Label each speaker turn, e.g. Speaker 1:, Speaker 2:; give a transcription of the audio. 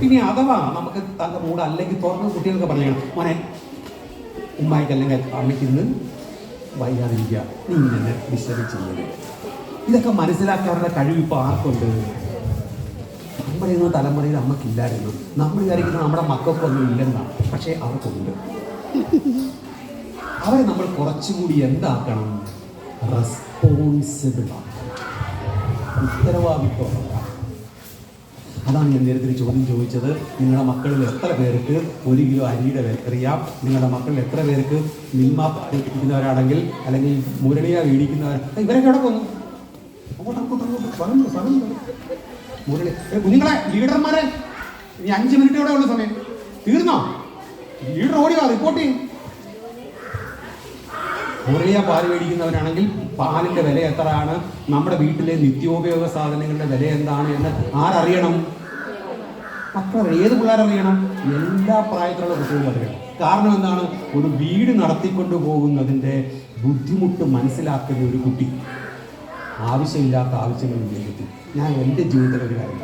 Speaker 1: പിന്നെ അഥവാ നമുക്ക് തൻ്റെ മൂഡ് അല്ലെങ്കിൽ തുറന്ന് കുട്ടികൾക്ക് പറഞ്ഞു, മോനെ ഉമ്മായിക്ക് അല്ലെങ്കിൽ അമ്മയ്ക്ക് ഇന്ന് വൈകാതിരിക്കുക, നീ ഇങ്ങനെ ഡിസ്റ്റർബ് ചെയ്യരുത്. ഇതൊക്കെ മനസ്സിലാക്കാനുള്ള കഴിവ് ഇപ്പോൾ ആർക്കുണ്ട്? നമ്മുടെ തലമുറയിൽ അമ്മക്കില്ലായിരുന്നു. നമ്മൾ വിചാരിക്കുന്നത് നമ്മുടെ മക്കൾക്കൊന്നും ഇല്ലെന്നാണ്, പക്ഷേ അവർക്കുണ്ട്. അവരെ നമ്മൾ കുറച്ചുകൂടി എന്താക്കണം? റെസ്പോൺസിബിൾ ആക്കണം, ഉത്തരവാദിത്വം. അതാണ് ഞാൻ നേരത്തെ ചോദ്യം ചോദിച്ചത്. നിങ്ങളുടെ മക്കളിൽ എത്ര പേർക്ക് 1 കിലോ അരിയുടെ വിലക്കറിയാം? നിങ്ങളുടെ മക്കളിൽ എത്ര പേർക്ക് മിൽമ ഇരിക്കുന്നവരാണെങ്കിൽ അല്ലെങ്കിൽ മുരളിയ വീടിക്കുന്നവർ? ഇവരൊക്കെ എവിടെ പോകുന്നു? മുരളി കുഞ്ഞുങ്ങളെ, ലീഡർമാരെ, ഇനി 5 മിനിറ്റ് ഇവിടെ ഉള്ള സമയം തീർന്നോ? ലീഡർ ഓടി വാ, റിപ്പോർട്ട് ചെയ്യും. മുരളിയ പാല് മേടിക്കുന്നവരാണെങ്കിൽ പാലിൻ്റെ വില എത്രയാണ്, നമ്മുടെ വീട്ടിലെ നിത്യോപയോഗ സാധനങ്ങളുടെ വില എന്താണ് എന്ന് ആരറിയണം? മക്കൾ. ഏത് പിള്ളേരറിയണം? എല്ലാ പ്രായത്തിലുള്ള കുട്ടികളും അറിയണം. കാരണം എന്താണ്? ഒരു വീട് നടത്തിക്കൊണ്ടു പോകുന്നതിൻ്റെ ബുദ്ധിമുട്ട് മനസ്സിലാക്കുന്ന ഒരു കുട്ടി ആവശ്യമില്ലാത്ത ആവശ്യങ്ങൾ ജീവിതത്തിൽ. ഞാൻ എൻ്റെ ജീവിതത്തിൽ ഒരു കാര്യം